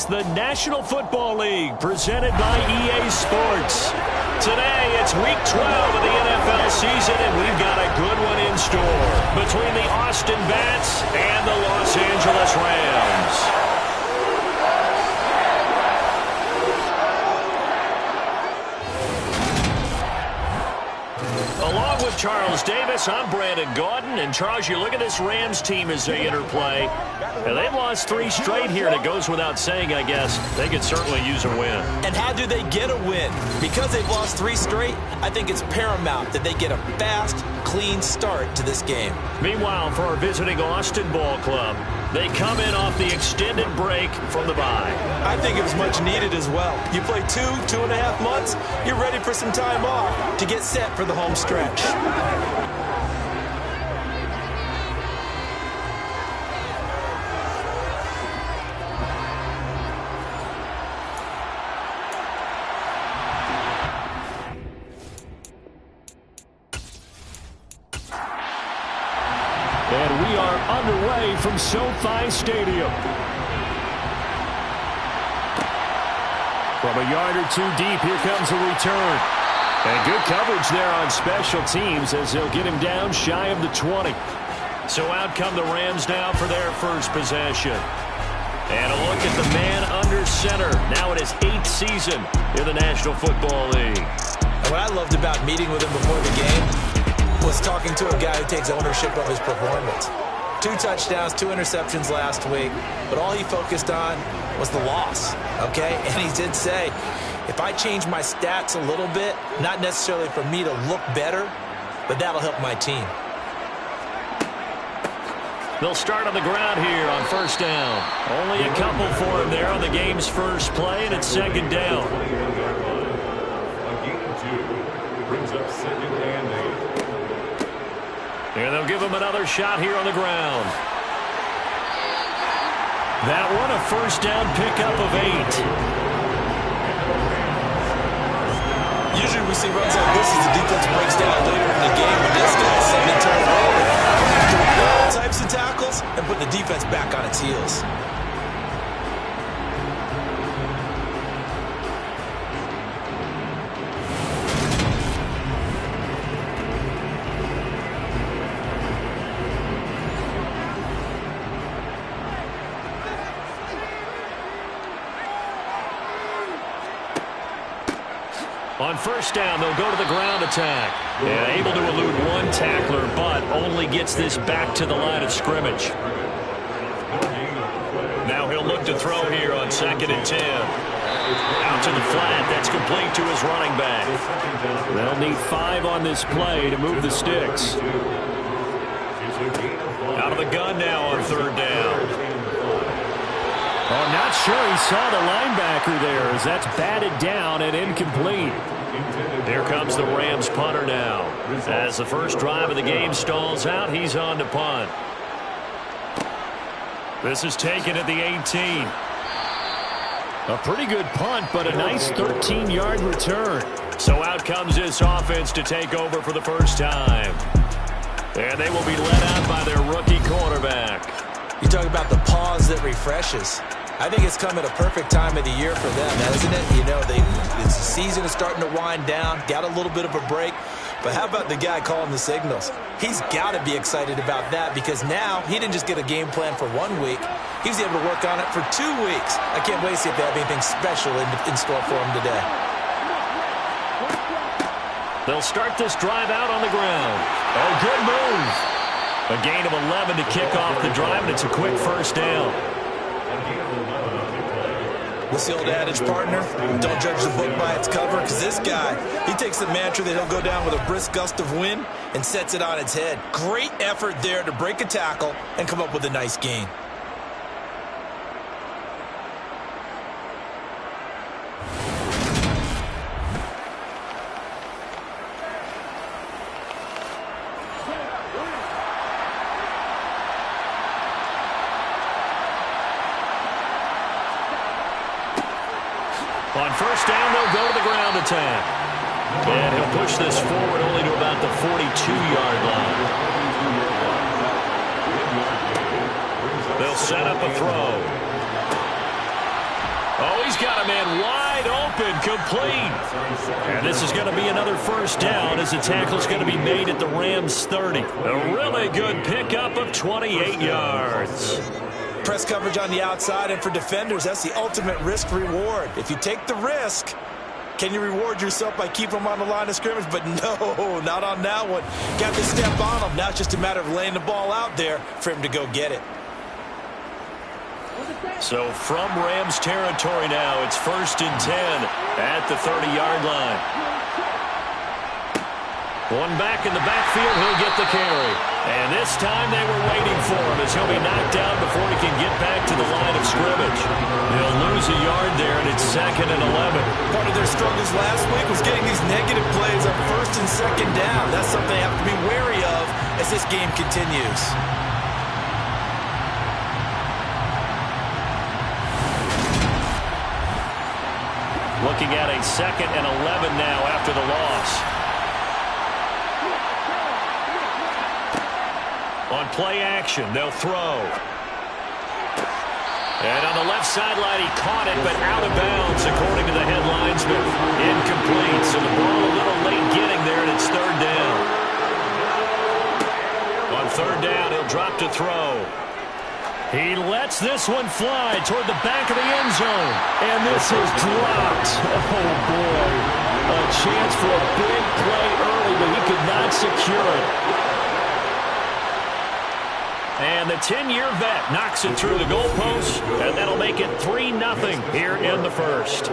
It's the National Football League presented by EA Sports. Today, it's Week 12 of the NFL season, and we've got a good one in store between the Austin Bats and the Los Angeles Rams. Along with Charles Davis, I'm Brandon Gaudin. And Charles, you look at this Rams team as they interplay. And they've lost 3 straight here, and it goes without saying, I guess, they could certainly use a win. And how do they get a win? Because they've lost 3 straight, I think it's paramount that they get a fast, clean start to this game. Meanwhile, for our visiting Austin Ball Club, they come in off the extended break from the bye. I think it was much needed as well. You play 2.5 months, you're ready for some time off to get set for the home stretch. And we are underway from SoFi Stadium. From a yard or 2 deep, here comes a return. And good coverage there on special teams as they'll get him down shy of the 20. So out come the Rams now for their first possession. And a look at the man under center, now in his 8th season in the National Football League. And what I loved about meeting with him before the game was talking to a guy who takes ownership of his performance. 2 touchdowns, 2 interceptions last week, but all he focused on was the loss, okay? And he did say, if I change my stats a little bit, not necessarily for me to look better, but that'll help my team. They'll start on the ground here on first down. Only a couple for him there on the game's first play, and it's second down. Brings up second and 8. And they'll give him another shot here on the ground. That one, a first down pickup of 8. Usually we see runs like this as the defense breaks down later in the game, but this guy's setting it turn early. All types of tackles and put the defense back on its heels. On first down, they'll go to the ground attack. And able to elude 1 tackler, but only gets this back to the line of scrimmage. Now he'll look to throw here on 2nd and 10. Out to the flat. That's complete to his running back. They'll need 5 on this play to move the sticks. Out of the gun now on 3rd down. Oh, not sure he saw the linebacker there as that's batted down and incomplete. Here comes the Rams punter now. As the first drive of the game stalls out, he's on to punt. This is taken at the 18. A pretty good punt, but a nice 13-yard return. So out comes this offense to take over for the first time. And they will be led out by their rookie quarterback. You talk about the pause that refreshes. I think it's come at a perfect time of the year for them, hasn't it? You know, the season is starting to wind down, got a little bit of a break. But how about the guy calling the signals? He's got to be excited about that because now he didn't just get a game plan for 1 week. He was able to work on it for 2 weeks. I can't wait to see if they have anything special in store for him today. They'll start this drive out on the ground. Oh, good move. A gain of 11 to kick off the drive, and it's a quick first down. What's the old adage, partner? Don't judge the book by its cover, because this guy, he takes the mantra that he'll go down with a brisk gust of wind and sets it on its head. Great effort there to break a tackle and come up with a nice gain. On first down, they'll go to the ground attack. And he'll push this forward only to about the 42-yard line. They'll set up a throw. Oh, he's got a man wide open, complete. And this is going to be another first down as the tackle's going to be made at the Rams' 30. A really good pickup of 28 yards. Press coverage on the outside, and for defenders, that's the ultimate risk-reward. If you take the risk, can you reward yourself by keeping them on the line of scrimmage? But no, not on that one. Got to step on them. Now it's just a matter of laying the ball out there for him to go get it. So from Rams territory now, it's 1st and 10 at the 30-yard line. One back in the backfield, he'll get the carry. And this time they were waiting for him as he'll be knocked down before he can get back to the line of scrimmage. They'll lose a yard there, and it's 2nd and 11. Part of their struggles last week was getting these negative plays on 1st and 2nd down. That's something they have to be wary of as this game continues. Looking at a 2nd and 11 now after the loss. On play action, they'll throw. And on the left sideline, he caught it, but out of bounds, according to the head linesman. Incomplete, so the ball a little late getting there, and it's 3rd down. On 3rd down, he'll drop to throw. He lets this one fly toward the back of the end zone. And this is dropped. Oh, boy. A chance for a big play early, but he could not secure it. And the 10-year vet knocks it through the goalpost, and that'll make it 3-0 here in the first.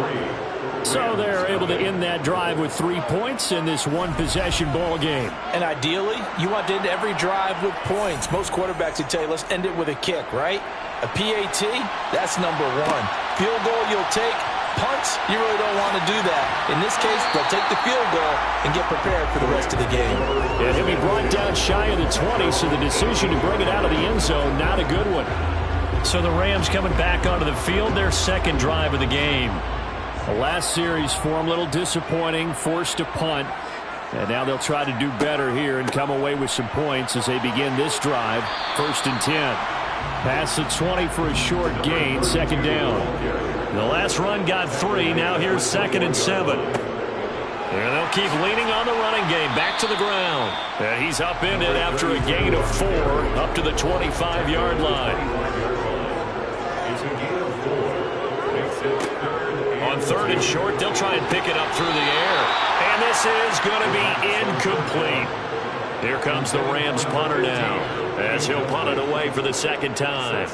So they're able to end that drive with 3 points in this one-possession ball game. And ideally, you want to end every drive with points. Most quarterbacks would tell you, let's end it with a kick, right? A PAT, that's number 1. Field goal you'll take. Punts, you really don't want to do that. In this case, they'll take the field goal and get prepared for the rest of the game. And he'll be brought down shy of the 20, so the decision to bring it out of the end zone, not a good one. So the Rams coming back onto the field, their 2nd drive of the game. The last series for them, a little disappointing, forced to punt. And now they'll try to do better here and come away with some points as they begin this drive. 1st and 10. Past the 20 for a short gain, 2nd down. The last run got 3. Now here's 2nd and 7. And they'll keep leaning on the running game. Back to the ground. And he's upended after a gain of 4 up to the 25-yard line. On 3rd and short, they'll try and pick it up through the air. And this is going to be incomplete. Here comes the Rams punter now as he'll punt it away for the 2nd time.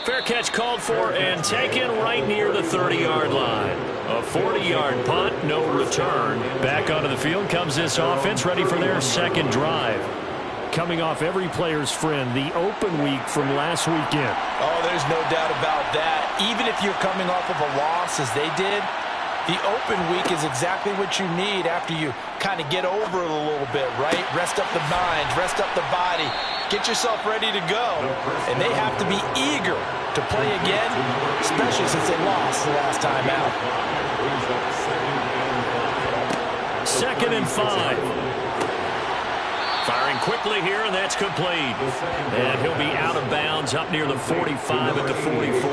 Fair catch called for and taken right near the 30-yard line. A 40-yard punt, no return. Back onto the field comes this offense, ready for their 2nd drive. Coming off every player's friend, the open week from last weekend. Oh, there's no doubt about that. Even if you're coming off of a loss as they did, the open week is exactly what you need after you kind of get over it a little bit, right? Rest up the mind, rest up the body, get yourself ready to go. And they have to be eager to play again, especially since they lost the last time out. 2nd and 5. Firing quickly here, and that's complete. And he'll be out of bounds up near the 45 at the 44.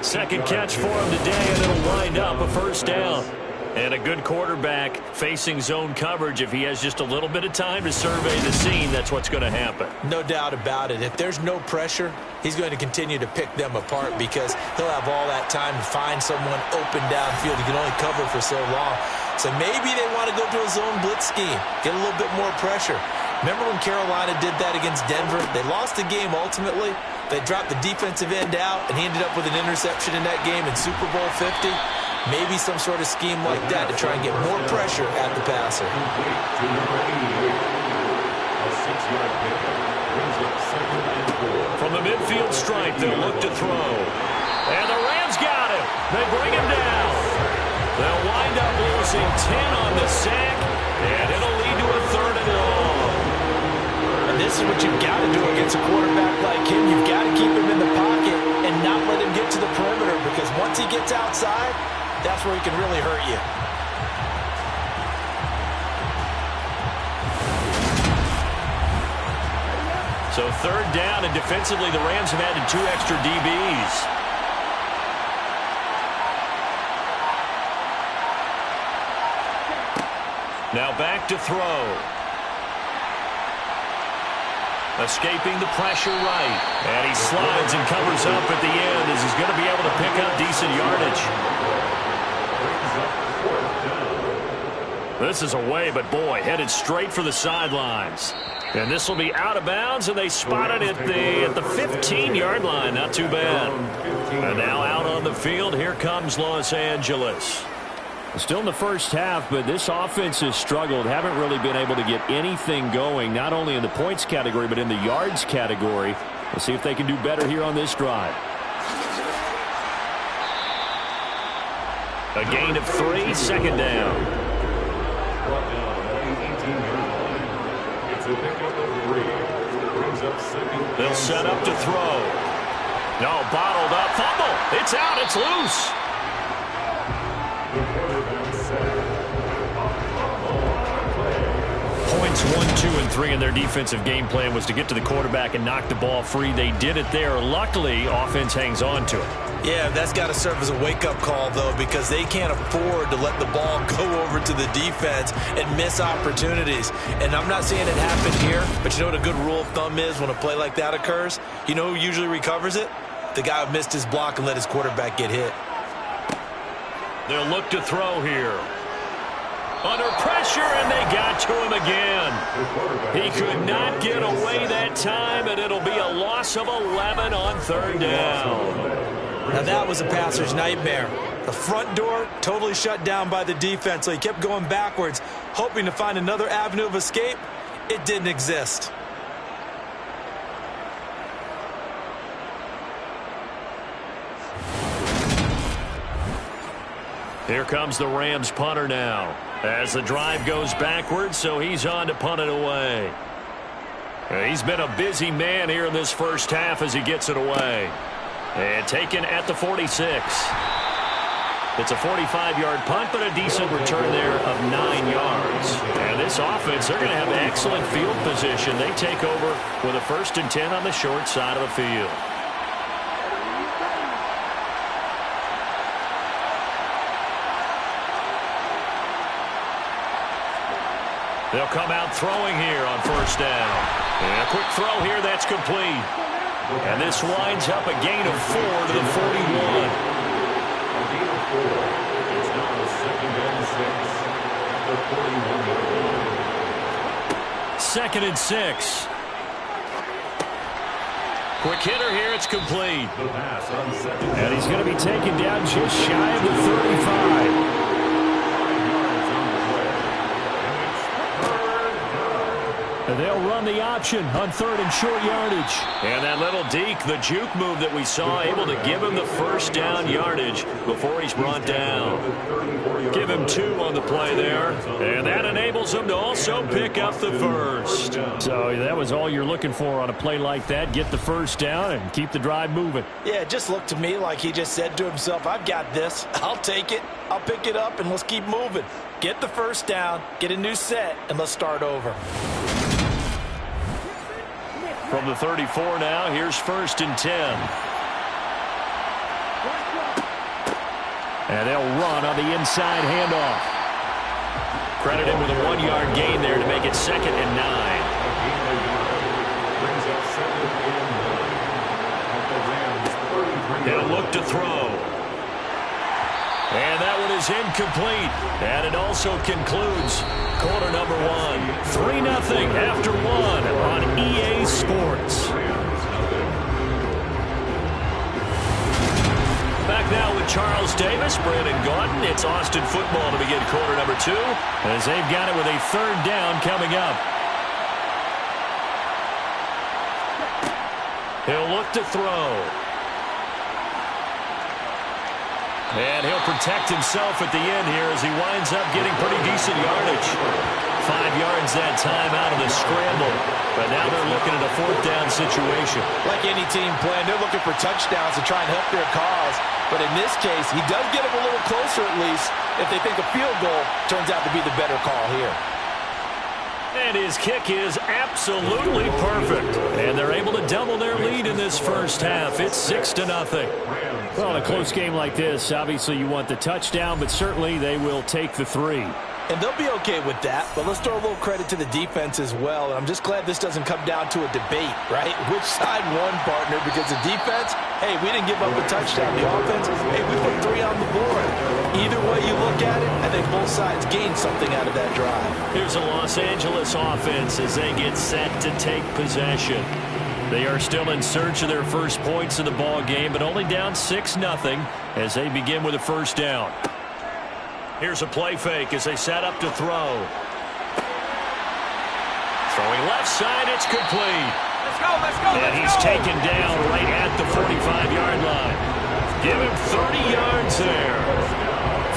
2nd catch for him today, and it'll wind up a 1st down. And a good quarterback facing zone coverage. If he has just a little bit of time to survey the scene, that's what's going to happen. No doubt about it. If there's no pressure, he's going to continue to pick them apart because he'll have all that time to find someone open downfield. He can only cover for so long. So maybe they want to go to a zone blitz scheme, get a little bit more pressure. Remember when Carolina did that against Denver? They lost the game ultimately. They dropped the defensive end out, and he ended up with an interception in that game in Super Bowl 50. Maybe some sort of scheme like that to try and get more pressure at the passer. From the midfield stripe, they'll look to throw. And the Rams got him. They bring him down. They'll wind up losing 10 on the sack, and it'll lead to a 3rd and long. And this is what you've got to do against a quarterback like him. You've got to keep him in the pocket and not let him get to the perimeter, because once he gets outside, that's where he can really hurt you. So third down, and defensively the Rams have added 2 extra DBs. Now back to throw. Escaping the pressure right. And he slides and covers up at the end as he's going to be able to pick up decent yardage. This is away, but boy, headed straight for the sidelines. And this will be out of bounds, and they spot it at the 15-yard line. Not too bad. And now out on the field, here comes Los Angeles. Still in the first half, but this offense has struggled. Haven't really been able to get anything going, not only in the points category, but in the yards category. We'll see if they can do better here on this drive. A gain of 3, second down. It's a pickup of 3. Brings up second. They'll set up to throw. No, bottled up. Fumble. It's out. It's loose. Points 1, 2, and 3 in their defensive game plan was to get to the quarterback and knock the ball free. They did it there. Luckily, offense hangs on to it. Yeah, that's got to serve as a wake-up call, though, because they can't afford to let the ball go over to the defense and miss opportunities. And I'm not saying it happened here, but you know what a good rule of thumb is when a play like that occurs? You know who usually recovers it? The guy who missed his block and let his quarterback get hit. They'll look to throw here. Under pressure, and they got to him again. He could not get away that time, and it'll be a loss of 11 on third down. Now that was a passer's nightmare. The front door totally shut down by the defense, so he kept going backwards, hoping to find another avenue of escape. It didn't exist. Here comes the Rams punter now as the drive goes backwards, so he's on to punt it away. He's been a busy man here in this first half as he gets it away. And taken at the 46. It's a 45-yard punt, but a decent return there of 9 yards. And this offense, they're going to have excellent field position. They take over with a 1st and 10 on the short side of the field. They'll come out throwing here on 1st down. And a quick throw here, that's complete. And this winds up a gain of 4 to the 41. A gain of 4. It's now a 2nd and 6 at the 41. 2nd and 6. Quick hitter here, it's complete. The pass on 2nd. And he's going to be taken down just shy of the 35. And they'll run the option on 3rd and short yardage. And that little deke, the juke move that we saw, able to give him the 1st down yardage before he's brought down. Give him 2 on the play there. And that enables him to also pick up the 1st. So that was all you're looking for on a play like that. Get the 1st down and keep the drive moving. Yeah, it just looked to me like he just said to himself, I've got this. I'll take it. I'll pick it up, and let's keep moving. Get the 1st down, get a new set, and let's start over. From the 34 now, here's 1st and 10. And they'll run on the inside handoff. Credit him with a 1-yard gain there to make it 2nd and 9. They'll look to throw. And that one is incomplete. And it also concludes quarter number 1. 3-0 after 1 on EA Sports. Back now with Charles Davis, Brandon Gaudin. It's Austin football to begin quarter number 2 as they've got it with a 3rd down coming up. He'll look to throw. And he'll protect himself at the end here as he winds up getting pretty decent yardage. 5 yards that time out of the scramble. But now they're looking at a 4th down situation. Like any team playing, they're looking for touchdowns to try and help their cause. But in this case, he does get them a little closer at least if they think a field goal turns out to be the better call here. And his kick is absolutely perfect. And they're able to double their lead in this first half. It's 6-0. Well, in a close game like this, obviously you want the touchdown, but certainly they will take the 3. And they'll be okay with that, but let's throw a little credit to the defense as well. And I'm just glad this doesn't come down to a debate, right? Which side won, partner? Because the defense, hey, we didn't give up a touchdown. The offense, hey, we put 3 on the board. Either way you look at it, I think both sides gained something out of that drive. Here's a Los Angeles offense as they get set to take possession. They are still in search of their first points in the ball game, but only down 6-0 as they begin with a first down. Here's a play fake as they set up to throw. Throwing left side, it's complete. Let's go, let's go, and he's taken down right at the 45-yard line. Give him 30 yards there.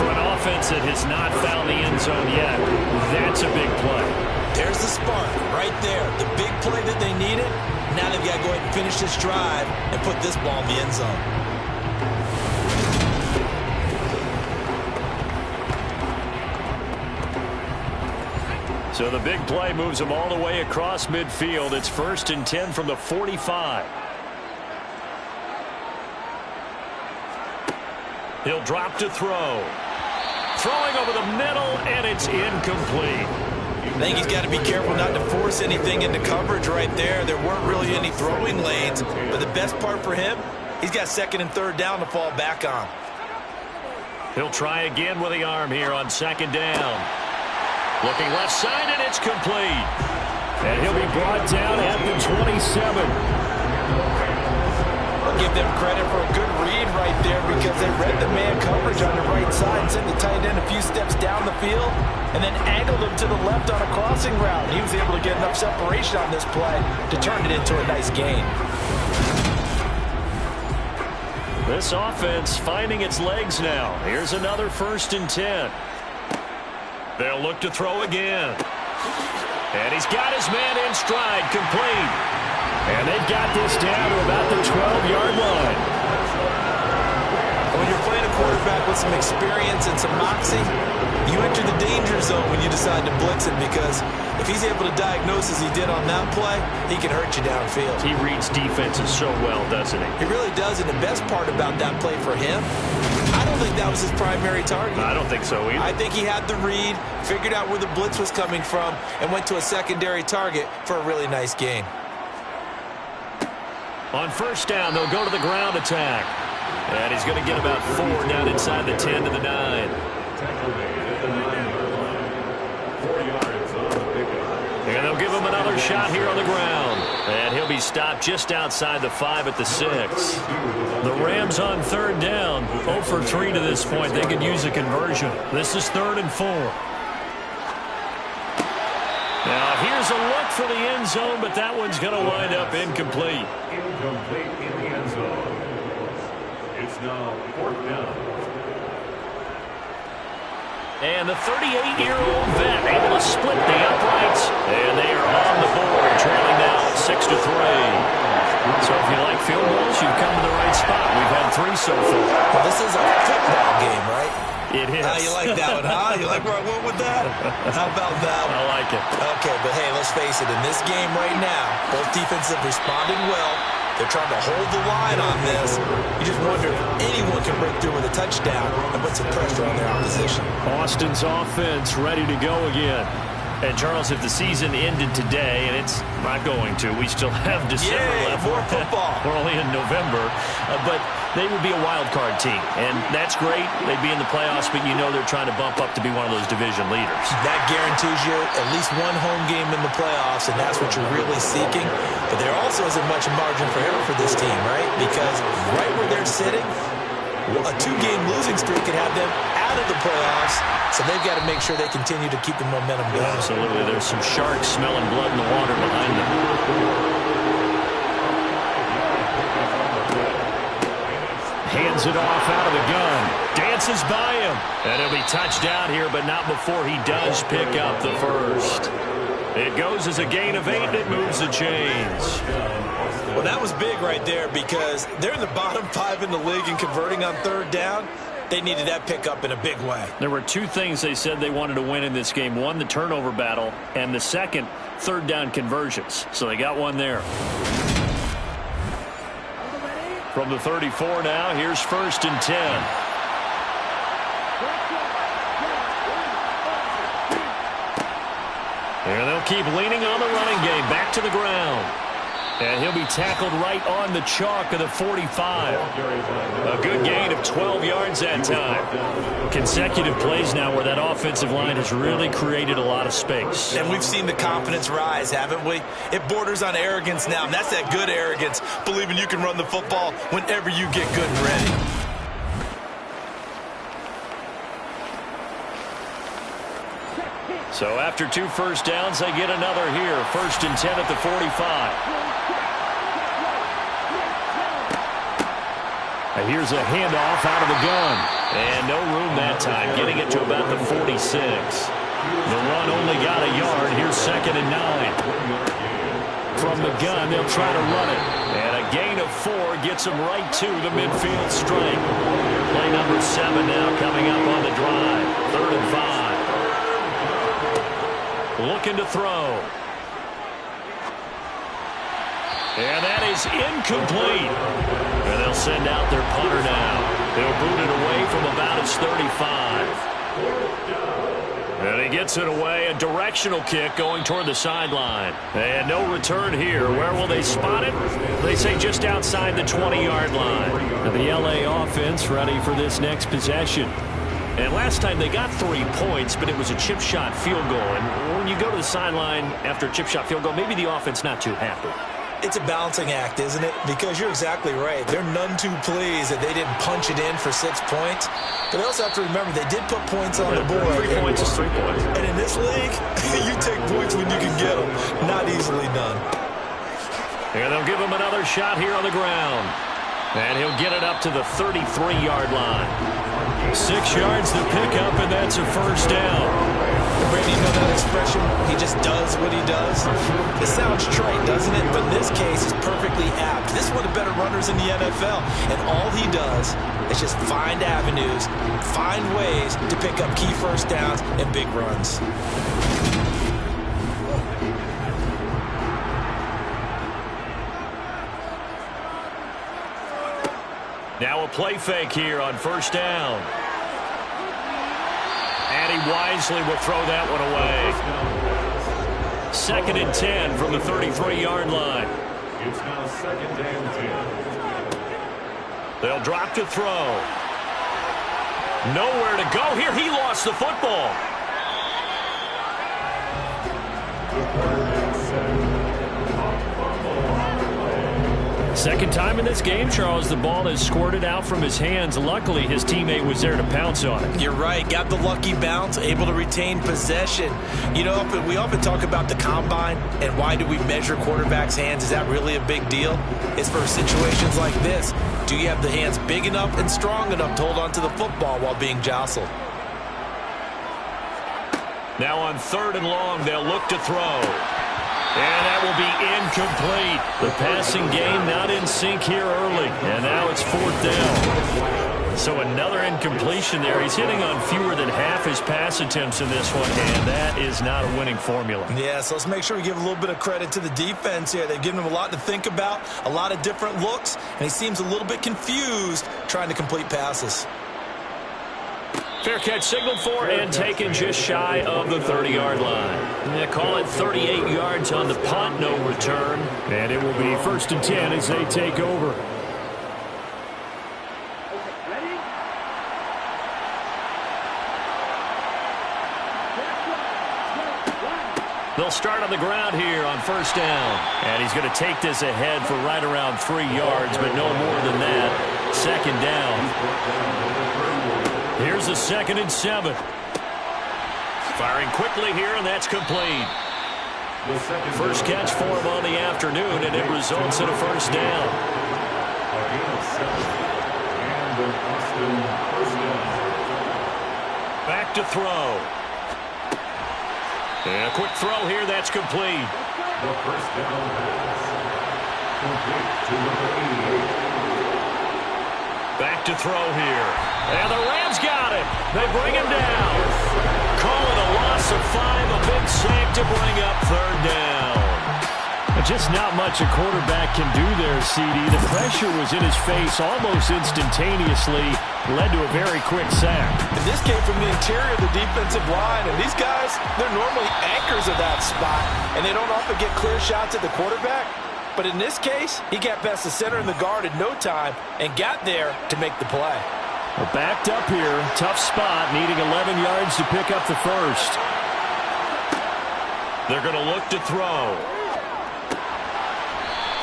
For an offense that has not found the end zone yet, that's a big play. There's the spark right there. The big play that they needed. Now they've got to go ahead and finish this drive and put this ball in the end zone. So the big play moves them all the way across midfield. It's 1st and 10 from the 45. He'll drop to throw. Throwing over the middle, and it's incomplete. I think he's got to be careful not to force anything into coverage right there. There weren't really any throwing lanes, but the best part for him, he's got 2nd and 3rd down to fall back on. He'll try again with the arm here on 2nd down. Looking left side, and it's complete. And he'll be brought down at the 27. I'll give them credit for a good read right there because they read the man coverage on the right side and sent the tight end a few steps down the field and then angled him to the left on a crossing route. He was able to get enough separation on this play to turn it into a nice gain. This offense finding its legs now. Here's another 1st and 10. They'll look to throw again. And he's got his man in stride, complete. And they've got this down to about the 12-yard line. When you're playing a quarterback with some experience and some moxie, you enter the danger zone when you decide to blitz him because if he's able to diagnose as he did on that play, he can hurt you downfield. He reads defenses so well, doesn't he? He really does, and the best part about that play for him, I don't think that was his primary target. I don't think so either. I think he had the read, figured out where the blitz was coming from, and went to a secondary target for a really nice gain. On 1st down, they'll go to the ground attack. And he's going to get about 4 down inside the 10 to the 9. And they'll give him another shot here on the ground. And he'll be stopped just outside the 5 at the 6. The Rams on 3rd down, 0 for 3 to this point. They could use a conversion. This is 3rd and 4. Now here's a look for the end zone, but that one's going to wind up incomplete. Incomplete in the end zone. It's now 4th down. And the 38-year-old vet able to split the uprights. And they are on the board, trailing now 6-3. So if you like field goals, you've come to the right spot. We've had 3 so far. Well, this is a football game, right? It is. You like that one, huh? You like where I went with that? How about that one? I like it. Okay, but hey, let's face it. In this game right now, both defenses have responded well. They're trying to hold the line on this. You just wonder if anyone can break through with a touchdown and put some pressure on their opposition. Austin's offense ready to go again. And, Charles, if the season ended today, and it's not going to, we still have December left. More football. We're only in November. But they would be a wild card team. And that's great. They'd be in the playoffs, but you know they're trying to bump up to be one of those division leaders. That guarantees you at least one home game in the playoffs, and that's what you're really seeking. But there also isn't much margin for error for this team, right? Because right where they're sitting, a 2-game losing streak could have them out of the playoffs, so they've got to make sure they continue to keep the momentum going. Absolutely. There's some sharks smelling blood in the water behind them. Hands it off out of the gun. Dances by him. And he'll be touched down here, but not before he does pick up the first. It goes as a gain of 8, and it moves the chains. Well, that was big right there because they're in the bottom 5 in the league in converting on 3rd down. They needed that pickup in a big way. There were two things they said they wanted to win in this game. One, the turnover battle, and the second, third down conversions. So they got one there. From the 34 now, here's 1st and 10. And they'll keep leaning on the running game. Back to the ground. And he'll be tackled right on the chalk of the 45. A good gain of 12 yards that time. Consecutive plays now where that offensive line has really created a lot of space. And we've seen the confidence rise, haven't we? It borders on arrogance now, and that's that good arrogance, believing you can run the football whenever you get good and ready. So after 2 first downs, they get another here. 1st and 10 at the 45. And here's a handoff out of the gun. And no room that time, getting it to about the 46. The run only got a yard. Here's 2nd and 9. From the gun, they'll try to run it. And a gain of 4 gets them right to the midfield stripe. Play number 7 now coming up on the drive. 3rd and 5. Looking to throw. And that is incomplete. And they'll send out their punter now. They'll boot it away from about his 35. And he gets it away. A directional kick going toward the sideline. And no return here. Where will they spot it? They say just outside the 20-yard line. And the LA offense ready for this next possession. And last time they got 3 points, but it was a chip shot field goal. And when you go to the sideline after a chip shot field goal, maybe the offense not too happy. It's a balancing act, isn't it? Because you're exactly right. They're none too pleased that they didn't punch it in for 6 points. But they also have to remember they did put points on the board. 3 points is 3 points. And in this league, you take points when you can get them. Not easily done. And they'll give him another shot here on the ground. And he'll get it up to the 33-yard line. 6 yards to pick up, and that's a 1st down. Brady, you know that expression? He just does what he does. It sounds trite, doesn't it? But in this case, it's perfectly apt. This is one of the better runners in the NFL. And all he does is just find avenues, find ways to pick up key 1st downs and big runs. Now a play fake here on 1st down. And he wisely will throw that one away. 2nd and 10 from the 33-yard line. It's now 2nd and 10. They'll drop to throw. Nowhere to go here. He lost the football. Second time in this game, Charles, the ball has squirted out from his hands. Luckily, his teammate was there to pounce on it. You're right. Got the lucky bounce, able to retain possession. You know, we often talk about the combine and why do we measure quarterbacks' hands. Is that really a big deal? It's for situations like this. Do you have the hands big enough and strong enough to hold on to the football while being jostled? Now on 3rd and long, they'll look to throw. And that will be incomplete. The passing game not in sync here early. And now it's 4th down. So another incompletion there. He's hitting on fewer than half his pass attempts in this one, and that is not a winning formula. Yeah, so let's make sure we give a little bit of credit to the defense here. They've given him a lot to think about, a lot of different looks, and he seems a little bit confused trying to complete passes. Fair catch signaled for and taken just shy of the 30-yard line. They call it 38 yards on the punt, no return. And it will be 1st and 10 as they take over. They'll start on the ground here on 1st down. And he's going to take this ahead for right around 3 yards, but no more than that. 2nd down. Here's a 2nd and 7. Firing quickly here, and that's complete. First catch for him on the afternoon, and it results in a 1st down. Back to throw. And a quick throw here, that's complete. The 1st down pass. Complete to number 88. Back to throw here. And the Rams got it. They bring him down. Call it a loss of 5. A big sack to bring up third down. Just not much a quarterback can do there, CD. The pressure was in his face almost instantaneously. Led to a very quick sack. And this came from the interior of the defensive line. And these guys, they're normally anchors of that spot. And they don't often get clear shots at the quarterback. But in this case, he got past the center and the guard in no time and got there to make the play. We're backed up here. Tough spot, needing 11 yards to pick up the first. They're going to look to throw.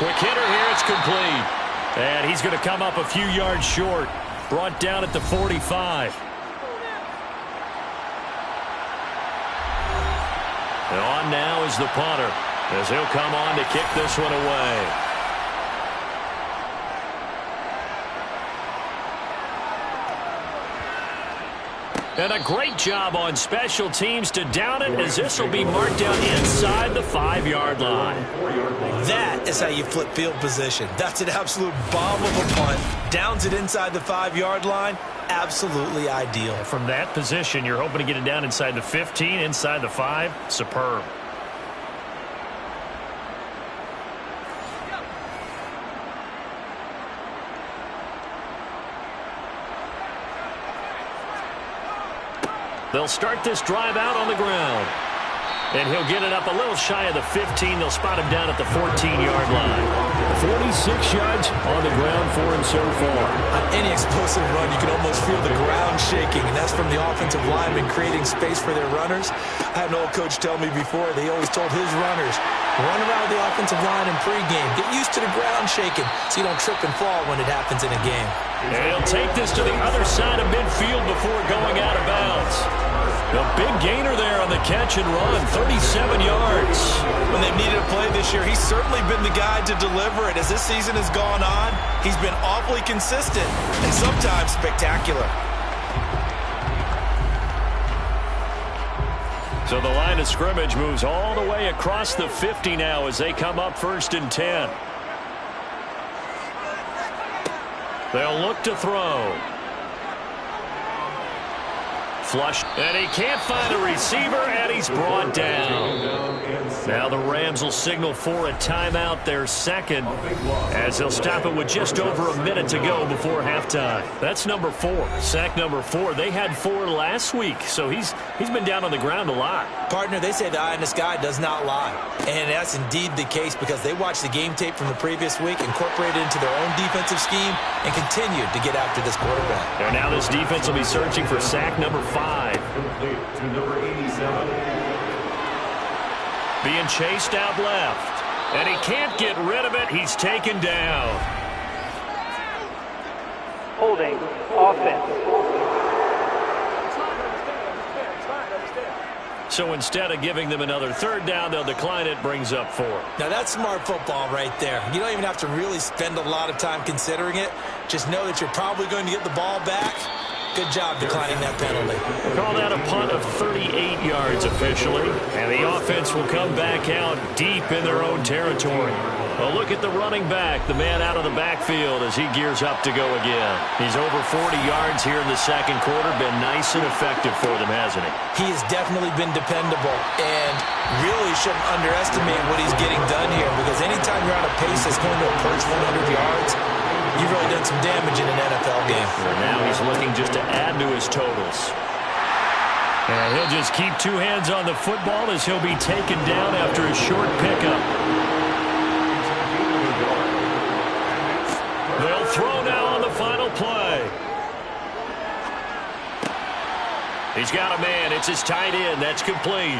Quick hitter here, it's complete. And he's going to come up a few yards short. Brought down at the 45. And on now is the punter, as he'll come on to kick this one away. And a great job on special teams to down it, as this will be marked down inside the 5-yard line. That is how you flip field position. That's an absolute bomb of a punt. Downs it inside the 5-yard line. Absolutely ideal. From that position, you're hoping to get it down inside the 15, inside the 5. Superb. They'll start this drive out on the ground. And he'll get it up a little shy of the 15. They'll spot him down at the 14-yard line. 46 yards on the ground for him so far. On any explosive run, you can almost feel the ground shaking, and that's from the offensive linemen creating space for their runners. I had an old coach tell me before, they always told his runners, run around the offensive line in pregame. Get used to the ground shaking so you don't trip and fall when it happens in a game. And he'll take this to the other side of midfield before going out of bounds. A big gainer there on the catch and run, 37 yards. When they've needed a play this year, he's certainly been the guy to deliver it. As this season has gone on, he's been awfully consistent and sometimes spectacular. So the line of scrimmage moves all the way across the 50 now as they come up 1st and 10. They'll look to throw. Flush, and he can't find a receiver, and he's brought down. Now the Rams will signal for a timeout, their second, as they'll stop it with just over a minute to go before halftime. That's number 4, sack number 4. They had 4 last week, so he's been down on the ground a lot. Partner, they say the eye in the sky does not lie, and that's indeed the case because they watched the game tape from the previous week, incorporated it into their own defensive scheme, and continued to get after this quarterback. And now this defense will be searching for sack number 5. To number 87. Being chased out left. And he can't get rid of it. He's taken down. Holding offense. So instead of giving them another 3rd down, they'll decline it, brings up 4. Now that's smart football right there. You don't even have to really spend a lot of time considering it. Just know that you're probably going to get the ball back. Good job declining that penalty. Call that a punt of 38 yards officially. And the offense will come back out deep in their own territory. A look at the running back, the man out of the backfield as he gears up to go again. He's over 40 yards here in the second quarter. Been nice and effective for them, hasn't he? He has definitely been dependable and really shouldn't underestimate what he's getting done here because anytime you're on a pace that's going to approach 100 yards, you've really done some damage in an NFL game. And now he's looking just to add to his totals. And he'll just keep 2 hands on the football as he'll be taken down after a short pickup. They'll throw now on the final play. He's got a man. It's his tight end. That's complete.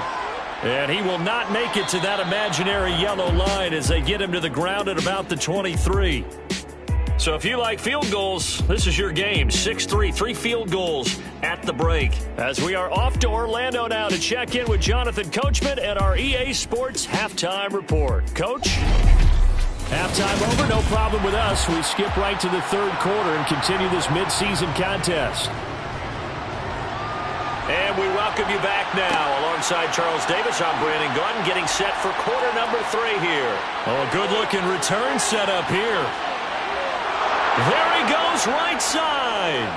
And he will not make it to that imaginary yellow line as they get him to the ground at about the 23. So if you like field goals, this is your game. 6-3, 3 field goals at the break. As we are off to Orlando now to check in with Jonathan Coachman at our EA Sports Halftime Report. Coach? Halftime over, no problem with us. We skip right to the 3rd quarter and continue this midseason contest. And we welcome you back now. Alongside Charles Davis, I'm Brandon Gunn, getting set for quarter number 3 here. Oh, a good-looking return set up here. There he goes, right side.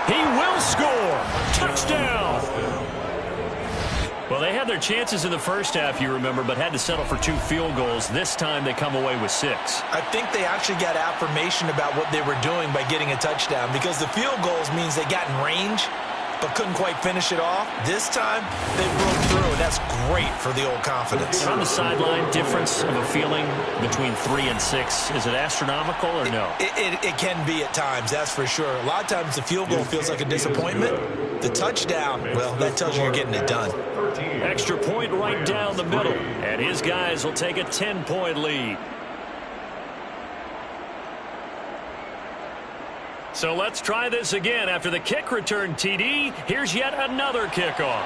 He will score. Touchdown. Well, they had their chances in the first half, you remember, but had to settle for 2 field goals. This time they come away with 6. I think they actually got affirmation about what they were doing by getting a touchdown, because the field goals means they got in range but couldn't quite finish it off. This time, they broke through, and that's great for the old confidence. On the sideline, difference of a feeling between 3 and 6, is it astronomical or no? It can be at times, that's for sure. A lot of times the field goal feels like a disappointment. The touchdown, well, that tells you you're getting it done. Extra point right down the middle, and his guys will take a 10-point lead. So let's try this again. After the kick return TD, here's yet another kickoff.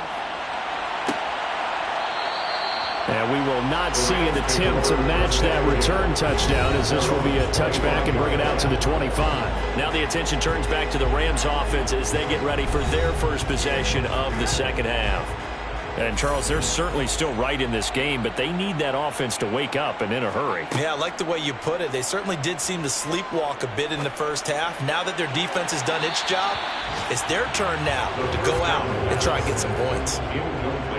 And we will not see an attempt to match that return touchdown, as this will be a touchback and bring it out to the 25. Now the attention turns back to the Rams offense as they get ready for their first possession of the second half. And, Charles, they're certainly still right in this game, but they need that offense to wake up and in a hurry. Yeah, I like the way you put it. They certainly did seem to sleepwalk a bit in the first half. Now that their defense has done its job, it's their turn now to go out and try and get some points.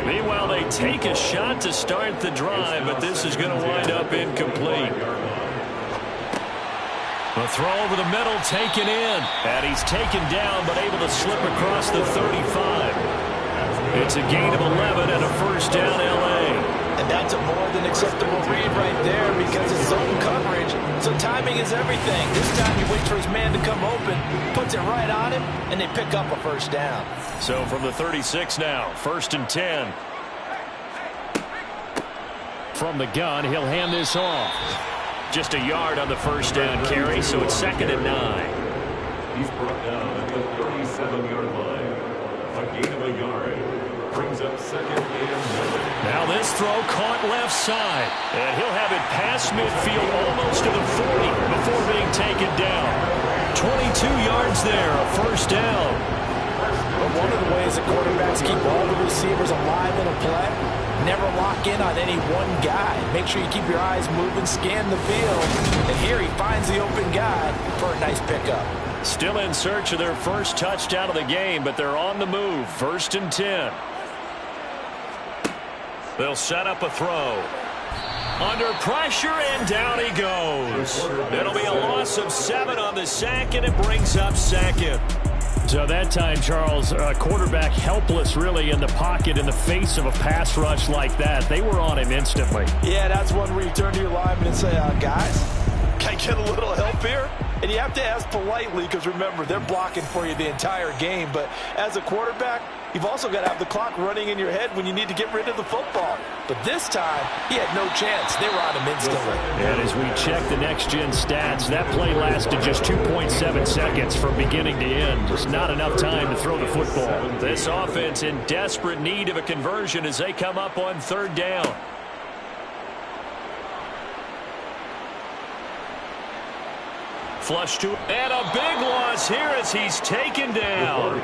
Meanwhile, they take a shot to start the drive, but this is going to wind up incomplete. The throw over the middle taken in, and he's taken down but able to slip across the 35. It's a gain of 11 and a first down, L.A. And that's a more than acceptable read right there, because it's zone coverage, so timing is everything. This time he waits for his man to come open, puts it right on him, and they pick up a first down. So from the 36 now, 1st and 10. From the gun, he'll hand this off. Just a yard on the first down carry, so it's 2nd and 9. He's brought down at the 37-yard line. A gain of a yard. Brings up 2nd and 9. Now this throw caught left side. And he'll have it past midfield almost to the 40 before being taken down. 22 yards there, a first down. But one of the ways that quarterbacks keep all the receivers alive in a play, never lock in on any one guy. Make sure you keep your eyes moving, scan the field. And here he finds the open guy for a nice pickup. Still in search of their first touchdown of the game, but they're on the move. 1st and 10. They'll set up a throw. Under pressure, and down he goes. It'll be a loss of 7 on the sack, and it brings up 2nd. So that time, Charles, quarterback helpless really in the pocket in the face of a pass rush like that. They were on him instantly. Yeah, that's one where you turn to your lineman and say, guys, can I get a little help here? And you have to ask politely, because remember, they're blocking for you the entire game. But as a quarterback, you've also got to have the clock running in your head when you need to get rid of the football. But this time, he had no chance. They were on him instantly. And as we check the next-gen stats, that play lasted just 2.7 seconds from beginning to end. Just not enough time to throw the football. This offense in desperate need of a conversion as they come up on 3rd down. Flush to, and a big loss here as he's taken down.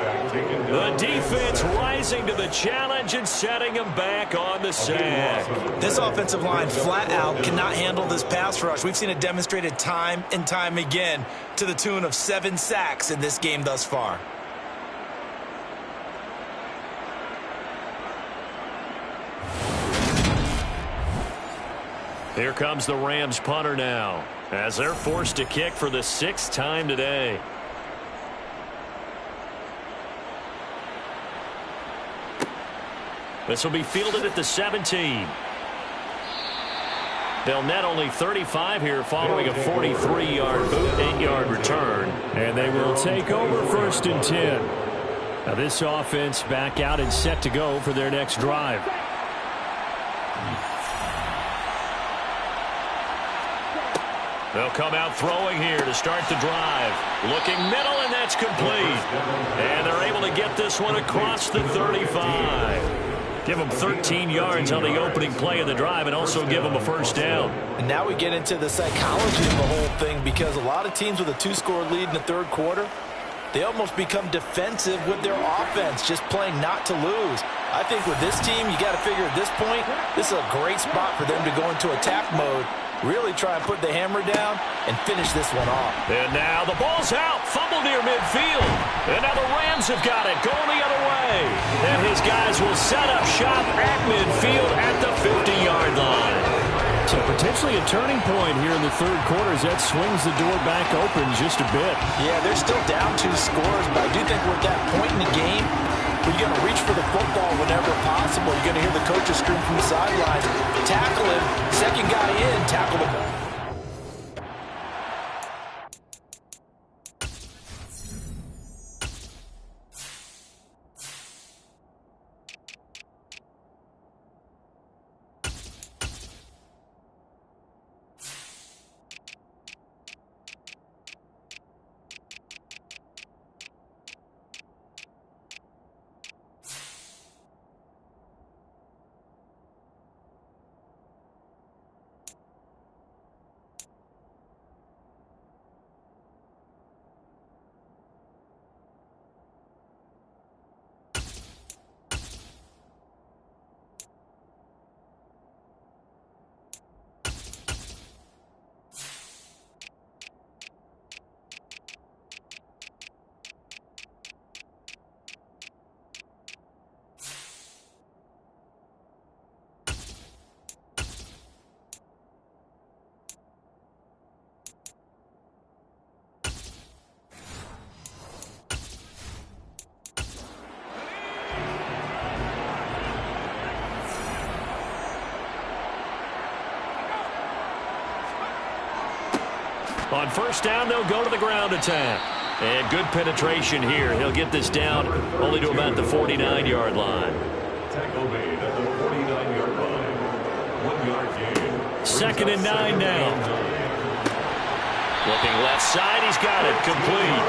The defense rising to the challenge and setting him back on the sack. This offensive line flat out cannot handle this pass rush. We've seen it demonstrated time and time again to the tune of 7 sacks in this game thus far. Here comes the Rams punter now, as they're forced to kick for the 6th time today. This will be fielded at the 17. They'll net only 35 here following a 43-yard boot, 8-yard return. And they will take over 1st and 10. Now this offense back out and set to go for their next drive. They'll come out throwing here to start the drive. Looking middle, and that's complete. And they're able to get this one across the 35. Give them 13 yards on the opening play of the drive and also give them a first down. And now we get into the psychology of the whole thing, because a lot of teams with a 2-score lead in the 3rd quarter, they almost become defensive with their offense, just playing not to lose. I think with this team, you got to figure at this point, this is a great spot for them to go into attack mode Really try and put the hammer down and finish this one off. And now the ball's out. Fumble near midfield. And now the Rams have got it. Going the other way. And his guys will set up shop at midfield at the 50-yard line. So potentially a turning point here in the third quarter as that swings the door back open just a bit. Yeah, they're still down 2 scores, but I do think we're at that point in the game where you're going to reach for the football whenever possible. You're going to hear the coaches scream from the sidelines, tackle him, second guy in, tackle him. On first down, they'll go to the ground attack. And good penetration here. He'll get this down only to about the 49-yard line. Tackle made at the 49-yard line. 1-yard gain. Second and 9 now. Looking left side, he's got it complete.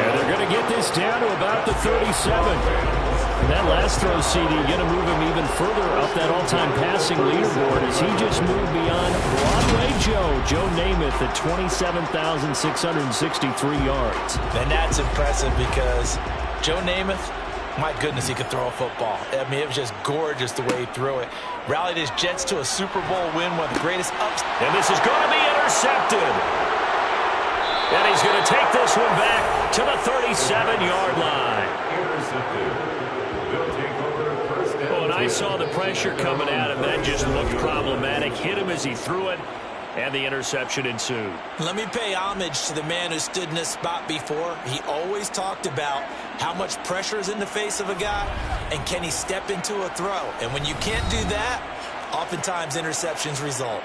And they're going to get this down to about the 37. And that last throw, CD, going to move him even further up that all-time passing leaderboard as he just moved beyond Broadway Joe Namath at 27,663 yards. And that's impressive because Joe Namath, my goodness, he could throw a football. I mean, it was just gorgeous the way he threw it. Rallied his Jets to a Super Bowl win, one of the greatest ups. And this is going to be intercepted. And he's going to take this one back to the 37-yard line. Intercepted. They'll take over first down. Oh, and I saw the pressure coming at him. That just looked problematic. Hit him as he threw it, and the interception ensued. Let me pay homage to the man who stood in this spot before. He always talked about how much pressure is in the face of a guy, and can he step into a throw. And when you can't do that, oftentimes interceptions result.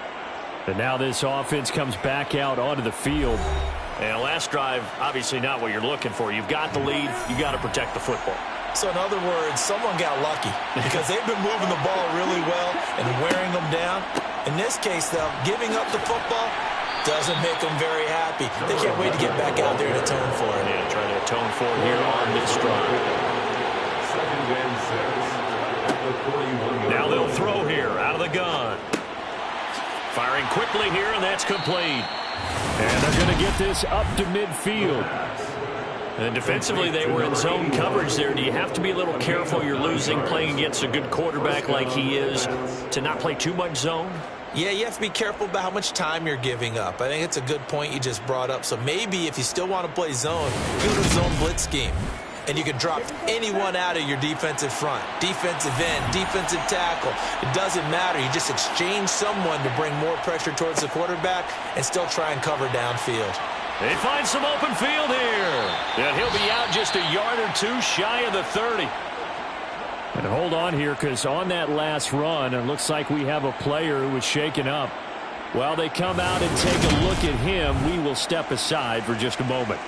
And now this offense comes back out onto the field. And last drive, obviously not what you're looking for. You've got the lead. You've got to protect the football. So in other words, someone got lucky because they've been moving the ball really well and wearing them down. In this case, though, giving up the football doesn't make them very happy. They can't wait to get back out there and atone for it. Yeah, trying to atone for it here on this drive. Second and 6 at the 41-yard Now they'll line. throw here out of the gun. Firing quickly here, and that's complete. And they're going to get this up to midfield. And defensively, they were in zone coverage there. Do you have to be a little careful? You're losing, playing against a good quarterback like he is, to not play too much zone? Yeah, you have to be careful about how much time you're giving up. I think it's a good point you just brought up. So maybe if you still want to play zone, go to zone blitz scheme. And you can drop anyone out of your defensive front, defensive end, defensive tackle. It doesn't matter. You just exchange someone to bring more pressure towards the quarterback and still try and cover downfield. They find some open field here. And he'll be out just a yard or two shy of the 30. And hold on here, because on that last run, it looks like we have a player who was shaken up. While they come out and take a look at him, we will step aside for just a moment.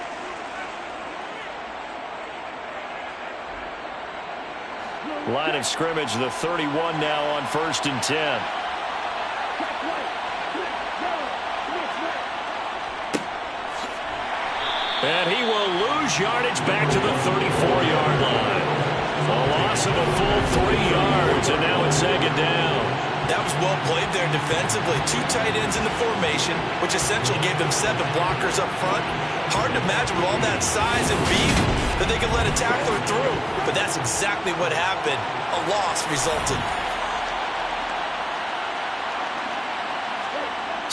Line of scrimmage, the 31 now on 1st and 10. And he will lose yardage back to the 34-yard line. A loss of a full 3 yards, and now it's second down. That was well played there defensively. 2 tight ends in the formation, which essentially gave them 7 blockers up front. Hard to imagine with all that size and beef that they could let a tackler through. But that's exactly what happened. A loss resulted.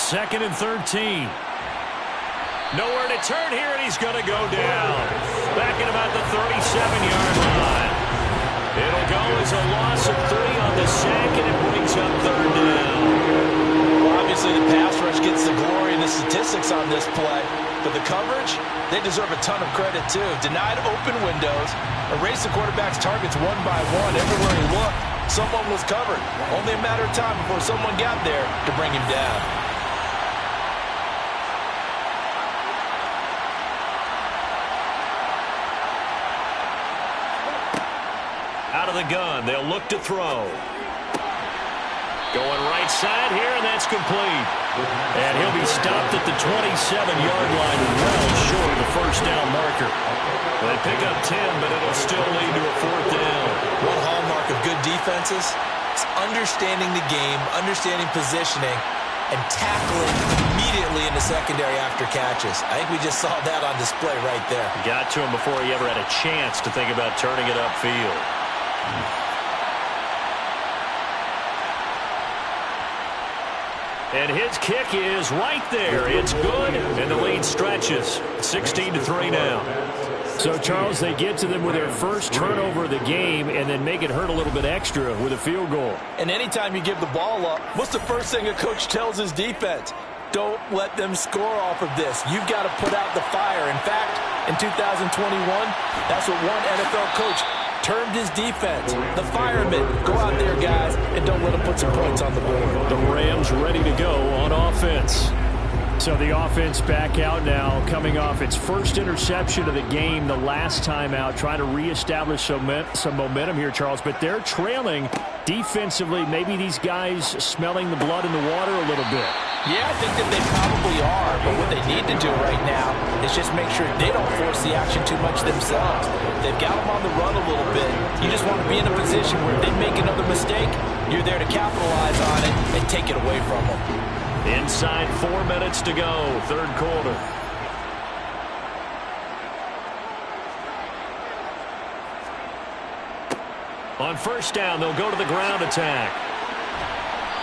2nd and 13. Nowhere to turn here, and he's going to go down. Back at about the 37-yard line. It'll go as a loss of 3 on the sack, and it brings up 3rd down. Well, obviously, the pass rush gets the glory and the statistics on this play. But the coverage, they deserve a ton of credit, too. Denied open windows, erased the quarterback's targets one by one. Everywhere he looked, someone was covered. Only a matter of time before someone got there to bring him down. Out of the gun, they'll look to throw. Going right side here, and that's complete. And he'll be stopped at the 27-yard line, well short of the first down marker. They pick up 10, but it'll still lead to a 4th down. One hallmark of good defenses is understanding the game, understanding positioning, and tackling immediately in the secondary after catches. I think we just saw that on display right there. Got to him before he ever had a chance to think about turning it upfield. And his kick is right there. It's good, and the lead stretches. 16-3 now. So, Charles, they get to them with their first turnover of the game and then make it hurt a little bit extra with a field goal. And anytime you give the ball up, what's the first thing a coach tells his defense? Don't let them score off of this. You've got to put out the fire. In fact, in 2021, that's what one NFL coach termed his defense. The firemen. Go out there, guys, and don't let them put some points on the board. The Rams ready to go on offense. So the offense back out now, coming off its first interception of the game the last time out, trying to reestablish some momentum here, Charles. But they're trailing defensively. Maybe these guys smelling the blood in the water a little bit. Yeah, I think that they probably are. But what they need to do right now is just make sure they don't force the action too much themselves. They've got them on the run a little bit. You just want to be in a position where if they make another mistake, you're there to capitalize on it and take it away from them. Inside 4 minutes to go, 3rd quarter. On 1st down, they'll go to the ground attack.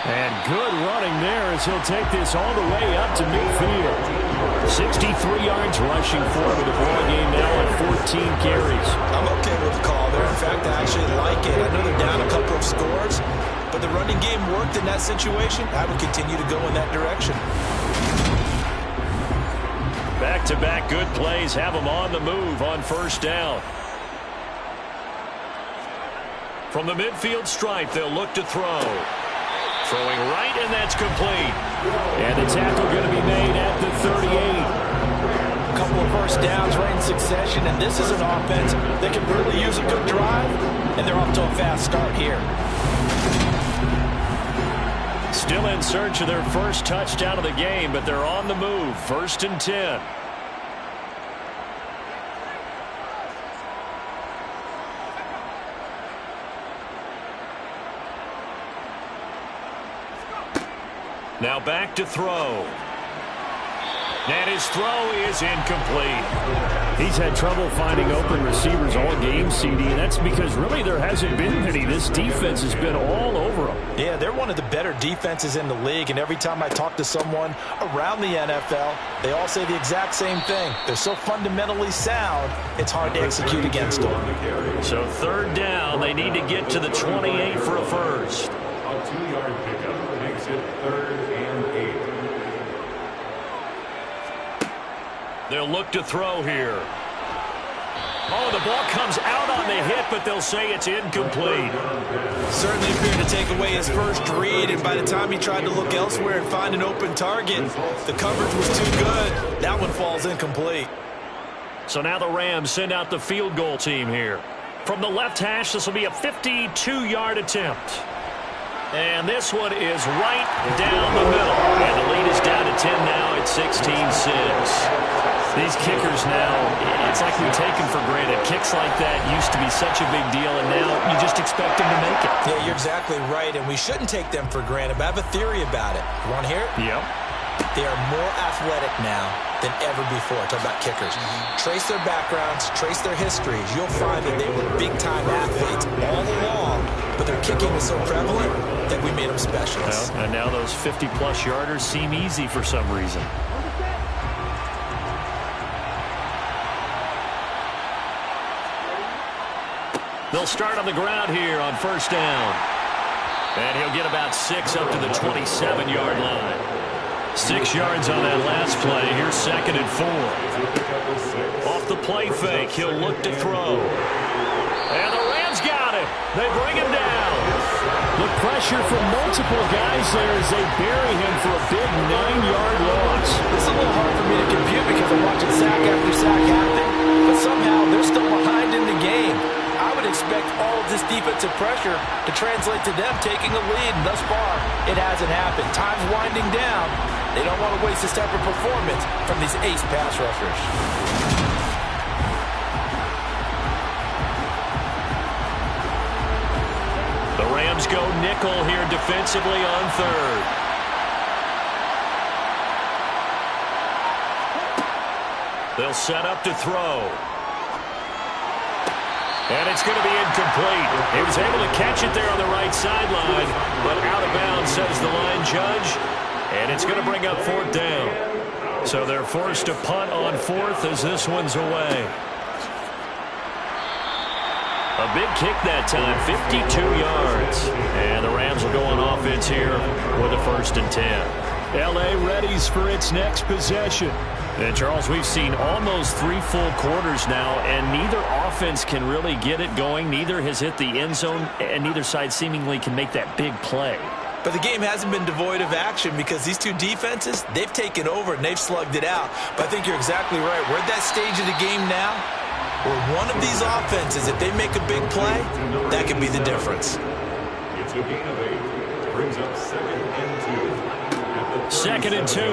And good running there as he'll take this all the way up to midfield. 63 yards rushing for him with the ball game now on 14 carries. I'm okay with the call there. In fact, I actually like it. I know they're down a couple of scores, but the running game worked in that situation. I would continue to go in that direction. Back-to-back good plays have them on the move on 1st down. From the midfield stripe, they'll look to throw. Throwing right, and that's complete. And the tackle going to be made at the 38. A couple of first downs right in succession, and this is an offense that can really use a good drive, and they're off to a fast start here. Still in search of their first touchdown of the game, but they're on the move. 1st and 10. Now back to throw. And his throw is incomplete. He's had trouble finding open receivers all game, CD, and that's because really there hasn't been many. This defense has been all over them. Yeah, they're one of the better defenses in the league, and every time I talk to someone around the NFL, they all say the exact same thing. They're so fundamentally sound, it's hard to execute against them. So 3rd down, they need to get to the 28 for a first. A 2-yard pickup makes it 3rd and 8. They'll look to throw here. Oh, the ball comes out on the hit, but they'll say it's incomplete. Certainly appeared to take away his first read, and by the time he tried to look elsewhere and find an open target, the coverage was too good. That one falls incomplete. So now the Rams send out the field goal team here. From the left hash, this will be a 52-yard attempt. And this one is right down the middle. And the lead is down to 10 now at 16-6. These kickers now, it's like we take them for granted. Kicks like that used to be such a big deal, and now you just expect them to make it. Yeah, you're exactly right, and we shouldn't take them for granted, but I have a theory about it. You want to hear it? Yep. They are more athletic now than ever before. Talk about kickers. Trace their backgrounds, trace their histories. You'll find that they were big-time athletes all along, but their kicking was so prevalent that we made them specialists. Well, and now those 50-plus yarders seem easy for some reason. They'll start on the ground here on first down. And he'll get about 6 up to the 27-yard line. 6 yards on that last play. Here's 2nd and 4. Off the play fake, he'll look to throw. And the Rams got him. They bring him down. The pressure from multiple guys there as they bury him for a big 9-yard loss. It's a little hard for me to compute because I'm watching sack after sack happen, but somehow they're still behind in the game. I would expect all of this defensive pressure to translate to them taking a lead, and thus far, it hasn't happened. Time's winding down. They don't want to waste this type of performance from these ace pass rushers. The Rams go nickel here defensively on 3rd. They'll set up to throw. And it's going to be incomplete. He was able to catch it there on the right sideline, but out of bounds, says the line judge. And it's going to bring up 4th down. So they're forced to punt on 4th as this one's away. A big kick that time, 52 yards. And the Rams will go on offense here with a 1st and 10. L.A. readies for its next possession. And, Charles, we've seen almost 3 full quarters now, and neither offense can really get it going. Neither has hit the end zone, and neither side seemingly can make that big play. But the game hasn't been devoid of action because these two defenses, they've taken over and they've slugged it out. But I think you're exactly right. We're at that stage of the game now where one of these offenses, if they make a big play, that could be the difference. It's a gain of 8. Brings up 2nd and 2. 2nd and 2.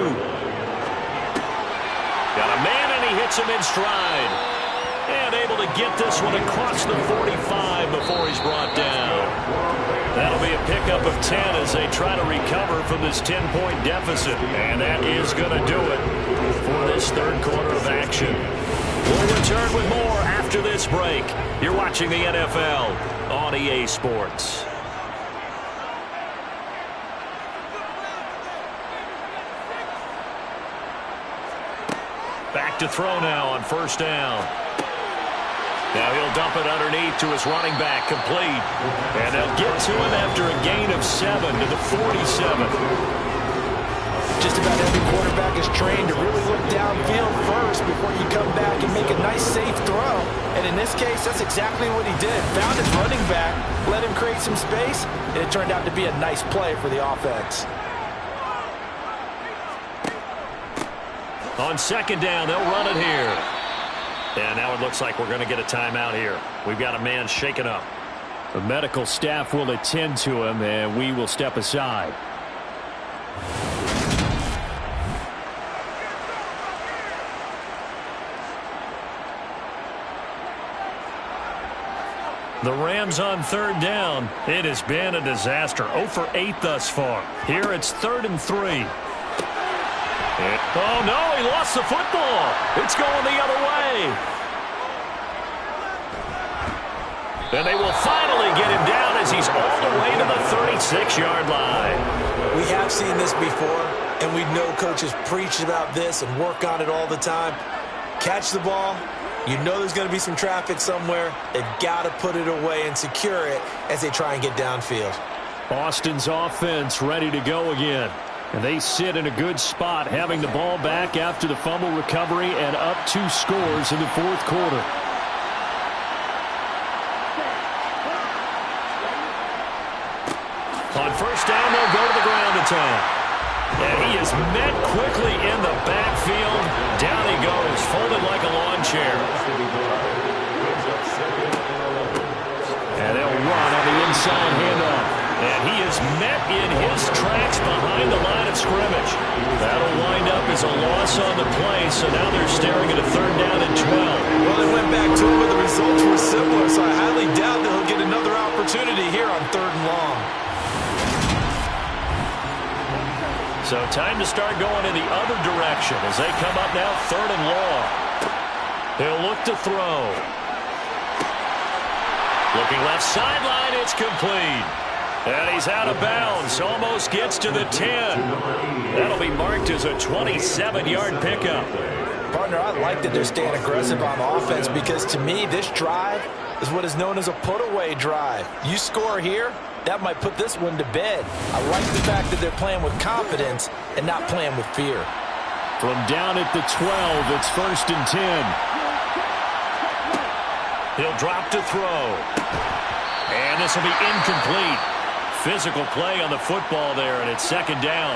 Got a man, and he hits him in stride. And able to get this one across the 45 before he's brought down. That'll be a pickup of 10 as they try to recover from this 10-point deficit. And that is going to do it for this 3rd quarter of action. We'll return with more after this break. You're watching the NFL on EA Sports. Back to throw now on 1st down. Now he'll dump it underneath to his running back, complete. And they'll get to him after a gain of 7 to the 47. Just about every quarterback is trained to really look downfield first before you come back and make a nice, safe throw. And in this case, that's exactly what he did. Found his running back, let him create some space, and it turned out to be a nice play for the offense. On 2nd down, they'll run it here. And now it looks like we're going to get a timeout here. We've got a man shaken up. The medical staff will attend to him, and we will step aside. The Rams on 3rd down. It has been a disaster. 0 for 8 thus far. Here it's 3rd and 3. Oh, no, he lost the football. It's going the other way. And they will finally get him down as he's all the way to the 36-yard line. We have seen this before, and we know coaches preach about this and work on it all the time. Catch the ball. You know there's going to be some traffic somewhere. They've got to put it away and secure it as they try and get downfield. Boston's offense ready to go again. And they sit in a good spot, having the ball back after the fumble recovery and up 2 scores in the 4th quarter. On 1st down, they'll go to the ground attack. And he is met quickly in the backfield. Down he goes, folded like a lawn chair. And they'll run on the inside handoff. And he is met in his tracks behind the line of scrimmage. That'll wind up as a loss on the play, so now they're staring at a 3rd down and 12. Well, they went back to him, but the results were similar, so I highly doubt that he'll get another opportunity here on 3rd and long. So time to start going in the other direction as they come up now 3rd and long. He'll look to throw. Looking left sideline, it's complete. And he's out of bounds. Almost gets to the 10. That'll be marked as a 27-yard pickup. Partner, I like that they're staying aggressive on offense because to me, this drive is what is known as a put-away drive. You score here, that might put this one to bed. I like the fact that they're playing with confidence and not playing with fear. From down at the 12, it's 1st and 10. He'll drop to throw. And this will be incomplete. Physical play on the football there, and it's 2nd down.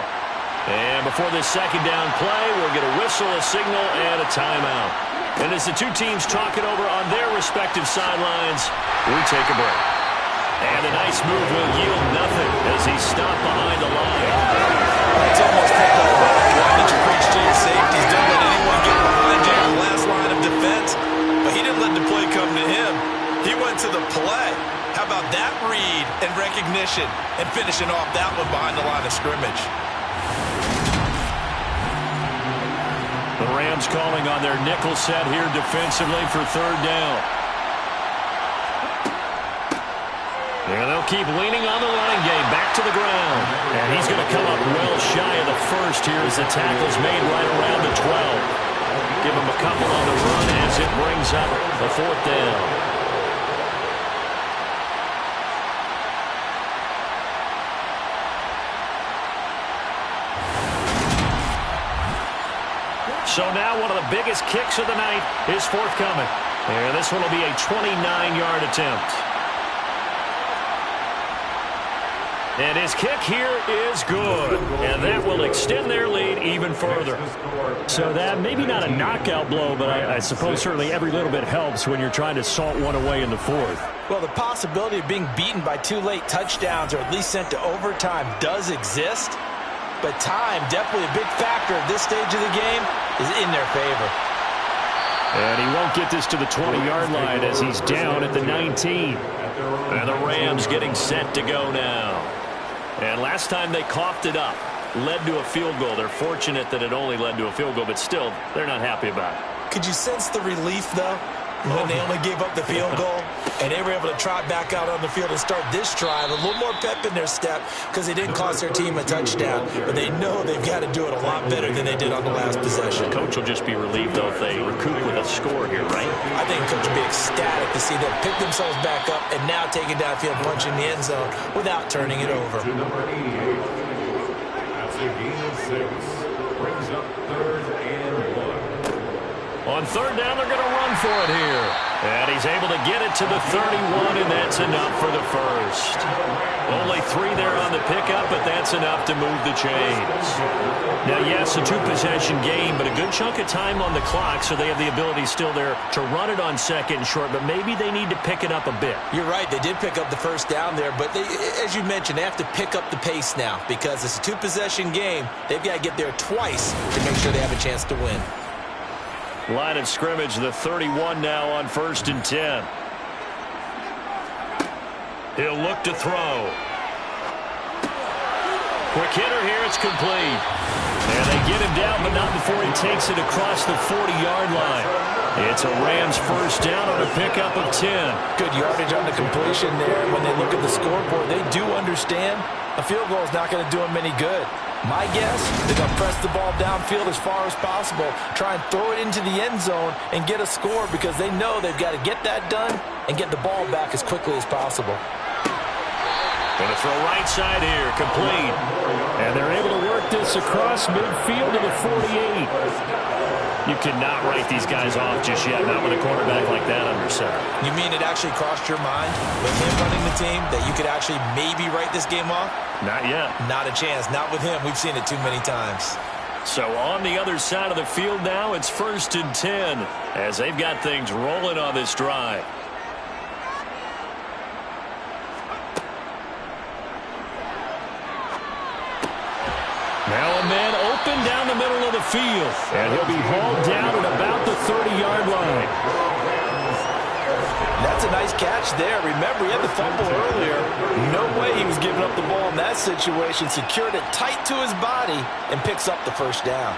And before this 2nd down play, we'll get a whistle, a signal, and a timeout. And as the two teams talk it over on their respective sidelines, we take a break. And a nice move will yield nothing as he's stopped behind the line. It's almost picked up. Why did you preach to your safeties? Don't let anyone get behind you in the last line of defense. But he didn't let the play come to him. He went to the play. How about that read and recognition and finishing off that one behind the line of scrimmage? The Rams calling on their nickel set here defensively for 3rd down. And they'll keep leaning on the running game back to the ground. And he's going to come up well shy of the first here as the tackle's made right around the 12. Give him a couple on the run as it brings up the 4th down. So now one of the biggest kicks of the night is forthcoming. And this one will be a 29-yard attempt. And his kick here is good. And that will extend their lead even further. So that, maybe not a knockout blow, but I suppose certainly every little bit helps when you're trying to salt one away in the 4th. Well, the possibility of being beaten by 2 late touchdowns or at least sent to overtime does exist. But time, definitely a big factor at this stage of the game, is in their favor. And he won't get this to the 20-yard line as he's down at the 19. And the Rams getting set to go now. And last time they coughed it up, led to a field goal. They're fortunate that it only led to a field goal, but still, they're not happy about it. Could you sense the relief, though, when they only gave up the field goal and they were able to trot back out on the field and start this drive? A little more pep in their step because they didn't cost their team a touchdown, but they know they've got to do it a lot better than they did on the last possession. Coach will just be relieved, though, if they recoup with a score here, right? I think Coach will be ecstatic to see them pick themselves back up and now take it downfield, punching the end zone without turning it over. To number 88. That's a gain of 6. Brings up 3rd and 1. On 3rd down, they're going to run for it here. And he's able to get it to the 31, and that's enough for the first. Only 3 there on the pickup, but that's enough to move the chains. Now, yes, a 2-possession game, but a good chunk of time on the clock, so they have the ability still there to run it on 2nd and short, but maybe they need to pick it up a bit. You're right. They did pick up the first down there, but they, as you mentioned, they have to pick up the pace now because it's a 2-possession game. They've got to get there twice to make sure they have a chance to win. Line of scrimmage, the 31 now on 1st and 10. He'll look to throw. Quick hitter here, it's complete. And they get him down, but not before he takes it across the 40-yard line. It's a Rams first down on a pickup of 10. Good yardage on the completion there. When they look at the scoreboard, they do understand a field goal is not going to do them any good. My guess, they're going to press the ball downfield as far as possible, try and throw it into the end zone and get a score because they know they've got to get that done and get the ball back as quickly as possible. Going to throw right side here, complete. And they're able to work this across midfield to the 48. You cannot write these guys off just yet, not with a quarterback like that under center. You mean it actually crossed your mind with him running the team that you could actually maybe write this game off? Not yet. Not a chance. Not with him. We've seen it too many times. So on the other side of the field now, it's 1st and 10 as they've got things rolling on this drive. Now a man open down the middle of the field, and he'll be hauled down at about the 30-yard line. That's a nice catch there. Remember, he had the fumble earlier. No way he was giving up the ball in that situation. Secured it tight to his body and picks up the first down.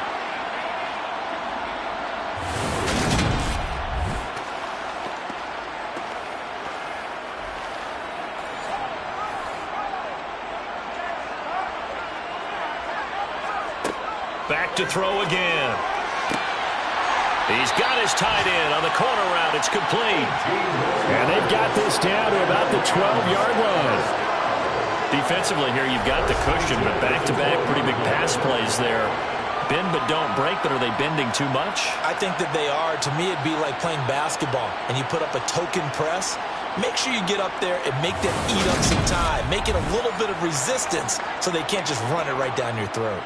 Back to throw again. He's got his tight end on the corner route. It's complete. And they've got this down to about the 12-yard line. Defensively here, you've got the cushion, but back-to-back pretty big pass plays there. Bend but don't break, but are they bending too much? I think that they are. To me, it'd be like playing basketball, and you put up a token press. Make sure you get up there and make them eat up some time. Make it a little bit of resistance so they can't just run it right down your throat.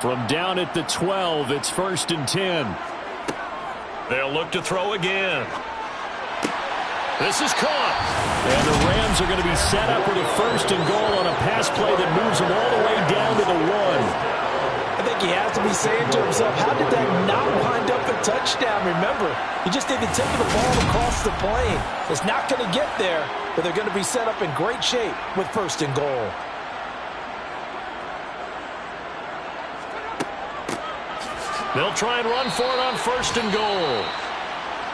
From down at the 12, it's 1st and 10. They'll look to throw again. This is caught. And the Rams are going to be set up with a 1st and goal on a pass play that moves them all the way down to the 1. I think he has to be saying to himself, how did that not wind up a touchdown? Remember, you just need to take the ball across the plane. It's not going to get there, but they're going to be set up in great shape with 1st and goal. They'll try and run for it on 1st and goal.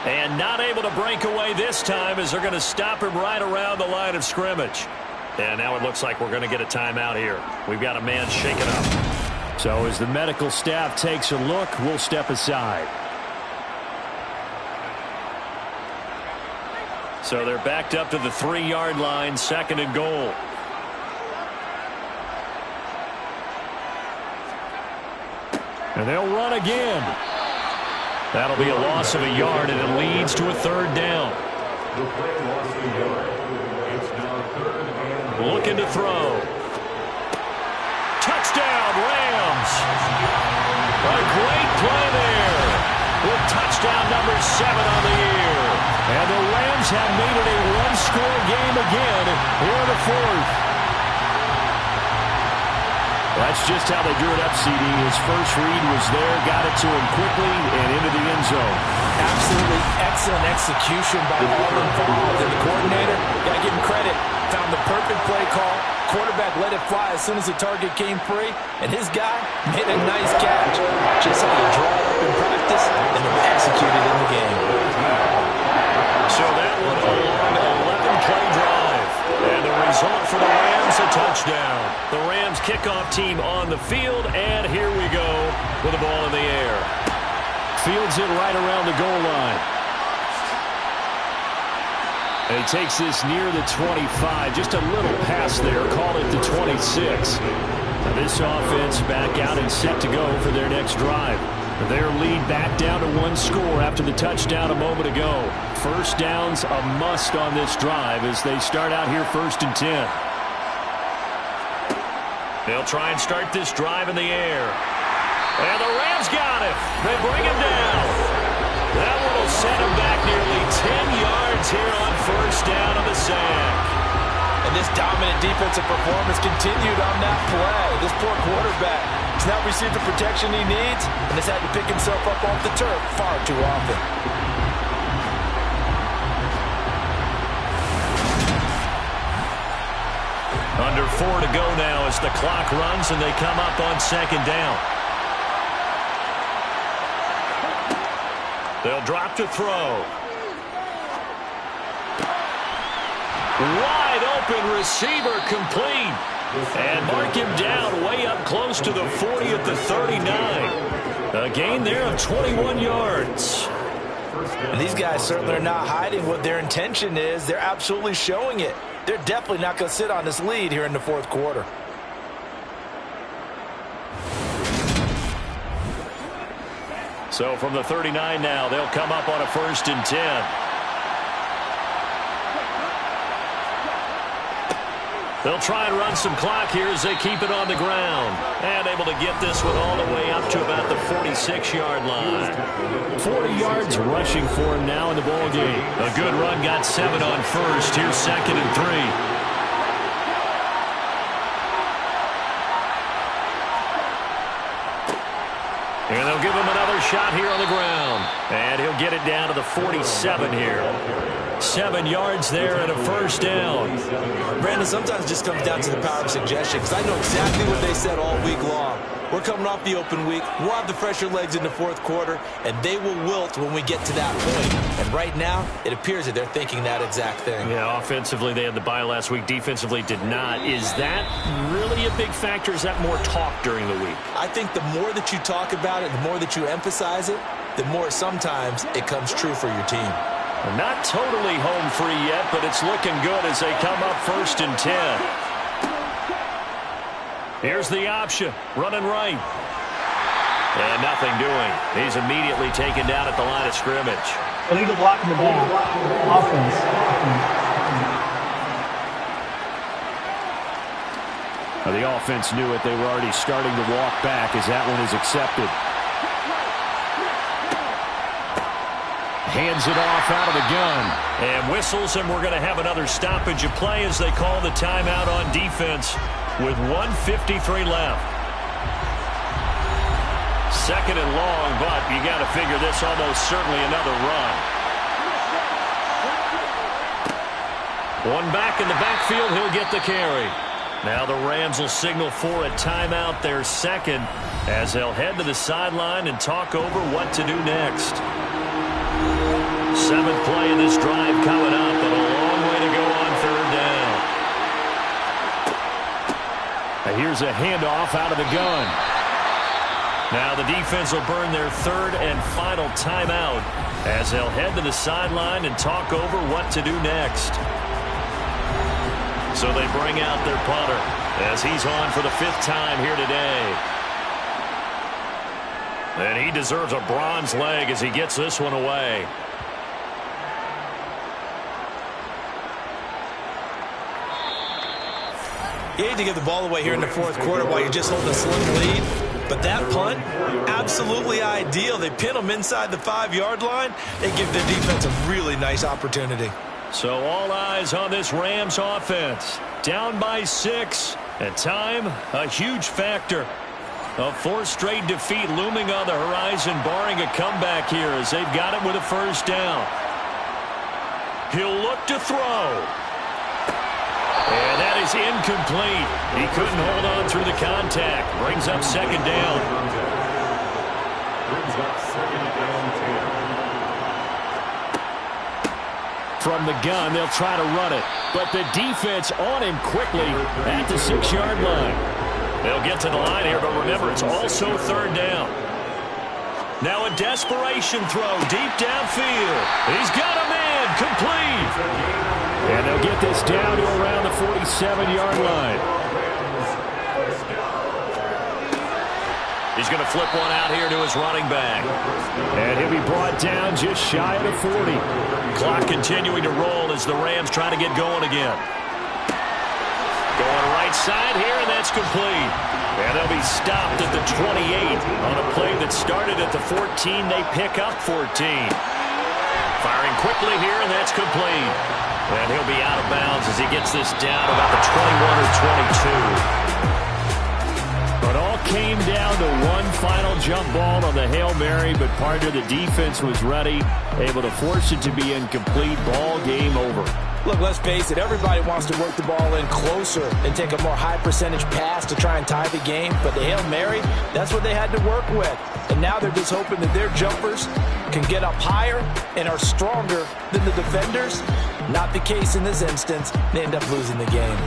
And not able to break away this time as they're going to stop him right around the line of scrimmage. And now it looks like we're going to get a timeout here. We've got a man shaken up. So as the medical staff takes a look, we'll step aside. So they're backed up to the 3-yard line, 2nd and goal. And they'll run again. That'll be a loss of a yard, and it leads to a 3rd down. The play lost a yard. It's now 3rd and looking to throw. Touchdown, Rams. A great play there with touchdown number 7 on the year. And the Rams have made it a one-score game again here in the 4th. That's just how they drew it up, CD. His first read was there, got it to him quickly and into the end zone. Absolutely excellent execution by all involved. And the coordinator, got to give him credit, found the perfect play call. Quarterback let it fly as soon as the target came free, and his guy made a nice catch. Just how you draw it up in practice and then execute it in the game. So that one a long 11-play drive. And the result for the Rams, a touchdown. The Rams kickoff team on the field, and here we go with the ball in the air. Fields it right around the goal line. And he takes this near the 25. Just a little pass there. Call it the 26. Now this offense back out and set to go for their next drive. Their lead back down to 1 score after the touchdown a moment ago. 1st down's a must on this drive as they start out here 1st and 10. They'll try and start this drive in the air. And the Rams got it. They bring him down. That one will set him back nearly 10 yards here on 1st down of the sack. And this dominant defensive performance continued on that play. This poor quarterback has not received the protection he needs and has had to pick himself up off the turf far too often. Under 4 to go now as the clock runs and they come up on 2nd down. They'll drop to throw. Wide open receiver complete. And mark him down way up close to the 40 at the 39. A gain there of 21 yards. And these guys certainly are not hiding what their intention is. They're absolutely showing it. They're definitely not going to sit on this lead here in the 4th quarter. So from the 39 now, they'll come up on a 1st and 10. They'll try and run some clock here as they keep it on the ground. And able to get this one all the way up to about the 46-yard line. 40 yards rushing for him now in the ball game. A good run, got 7 on 1st. Here's 2nd and 3. And they'll give him another shot here on the ground. And he'll get it down to the 47 here. 7 yards there and a first down. Brandon, sometimes it just comes down to the power of suggestion, because I know exactly what they said all week long. We're coming off the open week. We'll have the fresher legs in the fourth quarter, and they will wilt when we get to that point. And right now, it appears that they're thinking that exact thing. Yeah, offensively, they had the bye last week. Defensively, did not. Is that really a big factor? Is that more talk during the week? I think the more that you talk about it, the more that you emphasize it, the more sometimes it comes true for your team. Not totally home free yet, but it's looking good as they come up 1st and 10. Here's the option, running right. And nothing doing. He's immediately taken down at the line of scrimmage. Illegal block in the back. Offense. Well, the offense knew it. They were already starting to walk back as that one is accepted. Hands it off out of the gun. And whistles, and we're going to have another stoppage of play as they call the timeout on defense with 1:53 left. 2nd and long, but you got to figure this almost certainly another run. One back in the backfield, he'll get the carry. Now the Rams will signal for a timeout, their second, as they'll head to the sideline and talk over what to do next. 7th play of this drive coming up, but a long way to go on 3rd down. Now here's a handoff out of the gun. Now the defense will burn their 3rd and final timeout as they'll head to the sideline and talk over what to do next. So they bring out their punter as he's on for the 5th time here today. And he deserves a bronze leg as he gets this one away. You hate to give the ball away here in the 4th quarter while you're just holding a slim lead. But that punt, absolutely ideal. They pin them inside the 5-yard line. They give their defense a really nice opportunity. So all eyes on this Rams offense. Down by 6. And time, a huge factor. A 4th straight defeat looming on the horizon, barring a comeback here as they've got it with a first down. He'll look to throw. And that is incomplete. He couldn't hold on through the contact. Brings up 2nd down. Brings up 2nd down 10. From the gun, they'll try to run it. But the defense on him quickly at the 6-yard line. They'll get to the line here, but remember, it's also 3rd down. Now a desperation throw deep downfield. He's got a man, complete. And they'll get this down to around the 47-yard line. He's going to flip one out here to his running back. And he'll be brought down just shy of the 40. Clock continuing to roll as the Rams try to get going again. Going right side here, and that's complete. And they'll be stopped at the 28 on a play that started at the 14. They pick up 14. Firing quickly here, and that's complete. And he'll be out of bounds as he gets this down about the 21 or 22. It all came down to one final jump ball on the Hail Mary, but partner, the defense was ready, able to force it to be incomplete. Ball game over. Look, let's face it, everybody wants to work the ball in closer and take a more high-percentage pass to try and tie the game. But the Hail Mary, that's what they had to work with. And now they're just hoping that their jumpers can get up higher and are stronger than the defenders. Not the case in this instance. They end up losing the game.